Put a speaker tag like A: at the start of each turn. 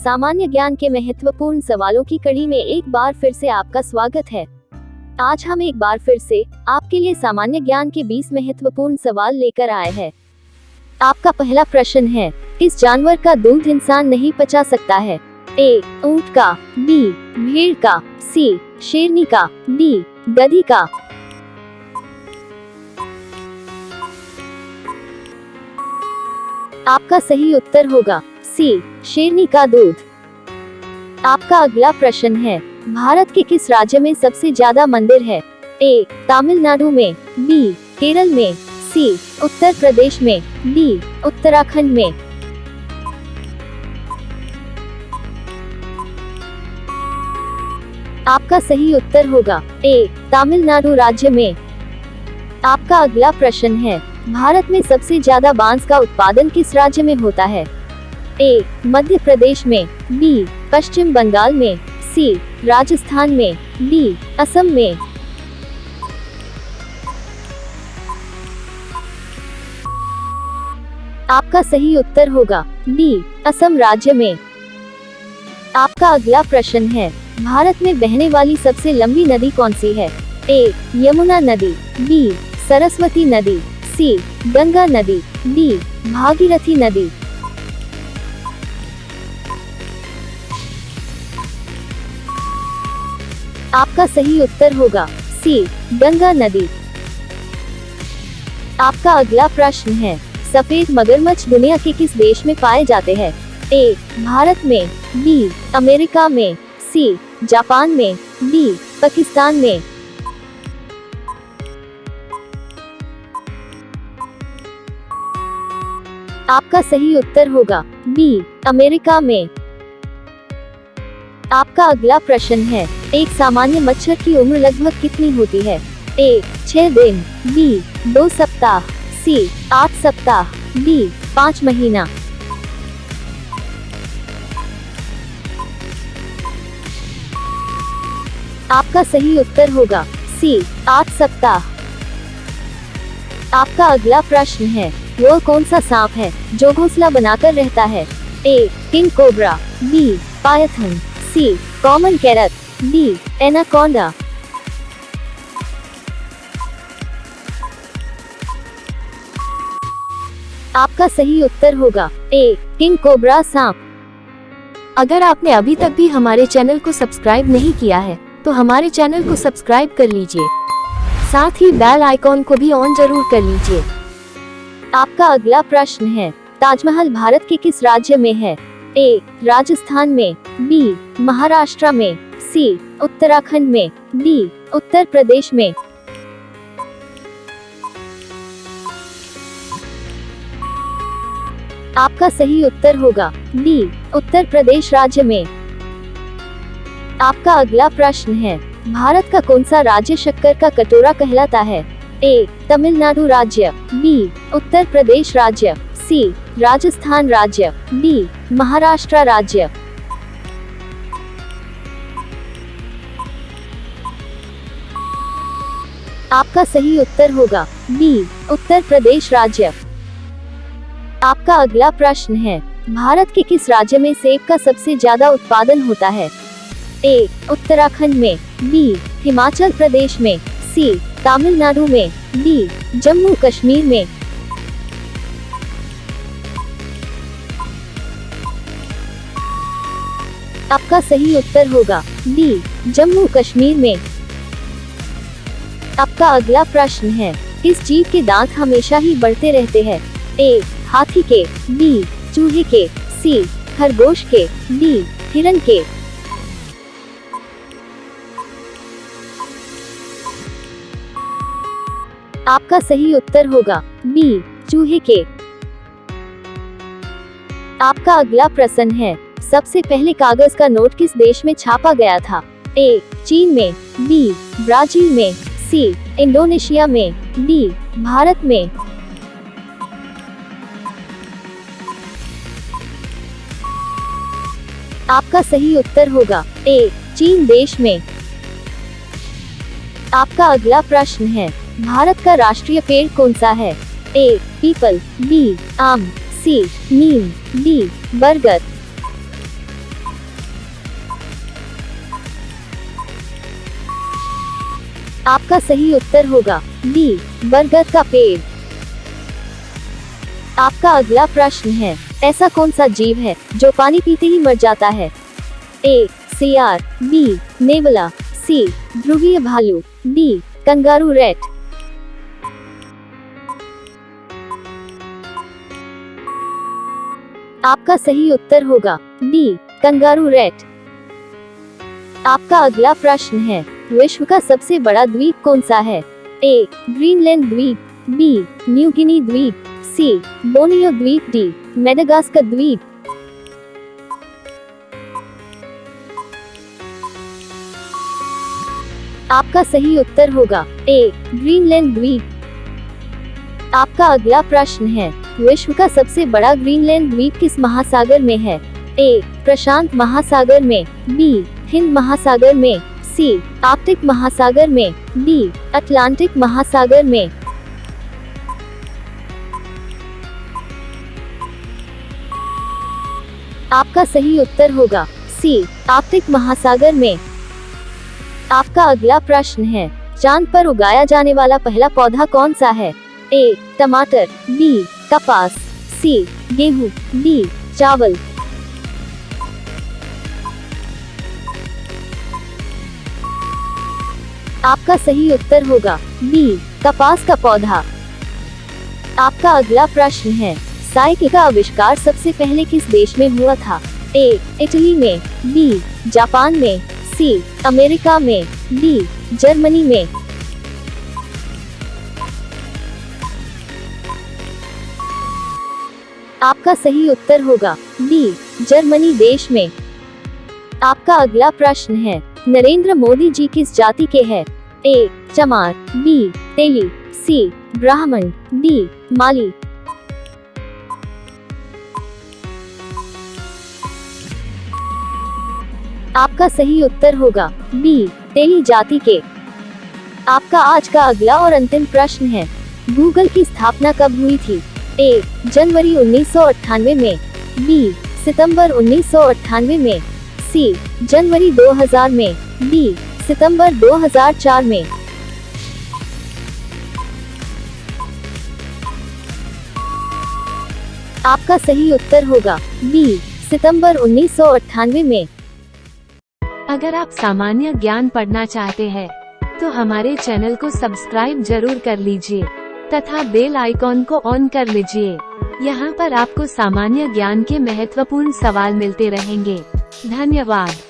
A: सामान्य ज्ञान के महत्वपूर्ण सवालों की कड़ी में एक बार फिर से आपका स्वागत है। आज हम एक बार फिर से आपके लिए सामान्य ज्ञान के 20 महत्वपूर्ण सवाल लेकर आए हैं। आपका पहला प्रश्न है, किस जानवर का दूध इंसान नहीं पचा सकता है? ए. ऊंट का, बी. भेड़ का, सी. शेरनी का, डी. गधी का। आपका सही उत्तर होगा सी. शेरनी का दूध। आपका अगला प्रश्न है, भारत के किस राज्य में सबसे ज्यादा मंदिर है? ए. तमिलनाडु में, बी. केरल में, सी. उत्तर प्रदेश में, डी. उत्तराखंड में। आपका सही उत्तर होगा ए. तमिलनाडु राज्य में। आपका अगला प्रश्न है, भारत में सबसे ज्यादा बांस का उत्पादन किस राज्य में होता है? ए. मध्य प्रदेश में, बी. पश्चिम बंगाल में, सी. राजस्थान में, डी. असम में। आपका सही उत्तर होगा डी. असम राज्य में। आपका अगला प्रश्न है, भारत में बहने वाली सबसे लंबी नदी कौन सी है? ए. यमुना नदी, बी. सरस्वती नदी, सी. गंगा नदी, डी. भागीरथी नदी। आपका सही उत्तर होगा सी. गंगा नदी। आपका अगला प्रश्न है, सफेद मगरमच्छ दुनिया के किस देश में पाए जाते हैं? ए. भारत में, बी. अमेरिका में, सी. जापान में, डी. पाकिस्तान में। आपका सही उत्तर होगा बी. अमेरिका में। आपका अगला प्रश्न है, एक सामान्य मच्छर की उम्र लगभग कितनी होती है? ए. 6 दिन, बी. 2 सप्ताह, सी. 8 सप्ताह, डी. 5 महीना। आपका सही उत्तर होगा सी. 8 सप्ताह। आपका अगला प्रश्न है, वो कौन सा सांप है जो घोंसला बनाकर रहता है? A. King cobra, B. Python, C. Common krait, D. Anaconda. आपका सही उत्तर होगा ए. किंग कोबरा सांप। अगर आपने अभी तक भी हमारे चैनल को सब्सक्राइब नहीं किया है तो हमारे चैनल को सब्सक्राइब कर लीजिए, साथ ही बेल आइकॉन को भी ऑन जरूर कर लीजिए। आपका अगला प्रश्न है, ताजमहल भारत के किस राज्य में है? ए. राजस्थान में, बी. महाराष्ट्र में, सी. उत्तराखंड में, डी. उत्तर प्रदेश में। आपका सही उत्तर होगा डी. उत्तर प्रदेश राज्य में। आपका अगला प्रश्न है, भारत का कौन सा राज्य शक्कर का कटोरा कहलाता है? ए. तमिलनाडु राज्य, बी. उत्तर प्रदेश राज्य, सी. राजस्थान राज्य, डी. महाराष्ट्र राज्य। आपका सही उत्तर होगा बी. उत्तर प्रदेश राज्य। आपका अगला प्रश्न है, भारत के किस राज्य में सेब का सबसे ज्यादा उत्पादन होता है? ए. उत्तराखंड में, बी. हिमाचल प्रदेश में, सी. तमिलनाडु में, डी. जम्मू कश्मीर में। आपका सही उत्तर होगा डी. जम्मू कश्मीर में। आपका अगला प्रश्न है, किस जीव के दांत हमेशा ही बढ़ते रहते हैं? ए. हाथी के, बी. चूहे के, सी. खरगोश के, डी. हिरन के। आपका सही उत्तर होगा बी. चूहे के। आपका अगला प्रश्न है, सबसे पहले कागज का नोट किस देश में छापा गया था? ए. चीन में, बी. ब्राजील में, सी. इंडोनेशिया में, डी. भारत में। आपका सही उत्तर होगा ए. चीन देश में। आपका अगला प्रश्न है, भारत का राष्ट्रीय पेड़ कौन सा है? ए. पीपल, बी. आम, सी. नीम, डी. बरगद। आपका सही उत्तर होगा बी, बरगद का पेड़। आपका अगला प्रश्न है, ऐसा कौन सा जीव है जो पानी पीते ही मर जाता है? ए, सियार, बी, नेवला, सी, ध्रुवीय भालू, डी, कंगारू रैट। आपका सही उत्तर होगा डी, कंगारू रैट। आपका अगला प्रश्न है, विश्व का सबसे बड़ा द्वीप कौन सा है? ए, ग्रीनलैंड द्वीप, बी, न्यू गिनी द्वीप, सी, बोर्नियो द्वीप, डी, मेडागास्कर द्वीप। आपका सही उत्तर होगा ए, ग्रीनलैंड द्वीप। आपका अगला प्रश्न है, विश्व का सबसे बड़ा ग्रीनलैंड द्वीप किस महासागर में है? ए, प्रशांत महासागर में, बी, हिंद महासागर में, सी, आर्कटिक महासागर में, डी, अटलांटिक महासागर में। आपका सही उत्तर होगा सी, आर्कटिक महासागर में। आपका अगला प्रश्न है, चांद पर उगाया जाने वाला पहला पौधा कौन सा है? ए, टमाटर, बी, कपास, सी, गेहूं, डी, चावल। आपका सही उत्तर होगा बी, कपास का पौधा। आपका अगला प्रश्न है, साइकिल का आविष्कार सबसे पहले किस देश में हुआ था? ए, इटली में, बी, जापान में, सी, अमेरिका में, डी, जर्मनी में। आपका सही उत्तर होगा बी, जर्मनी देश में। आपका अगला प्रश्न है, नरेंद्र मोदी जी किस जाति के हैं? ए, चमार, बी, तेली, सी, ब्राह्मण, डी, माली। आपका सही उत्तर होगा बी, तेली जाति के। आपका आज का अगला और अंतिम प्रश्न है, गूगल की स्थापना कब हुई थी? ए, जनवरी 1998 में, बी, सितंबर 1998 में, सी, जनवरी 2000 में, डी, सितंबर 2004 में। आपका सही उत्तर होगा बी, सितंबर 1998 में।
B: अगर आप सामान्य ज्ञान पढ़ना चाहते हैं तो हमारे चैनल को सब्सक्राइब जरूर कर लीजिए तथा बेल आइकॉन को ऑन कर लीजिए। यहाँ पर आपको सामान्य ज्ञान के महत्वपूर्ण सवाल मिलते रहेंगे। धन्यवाद।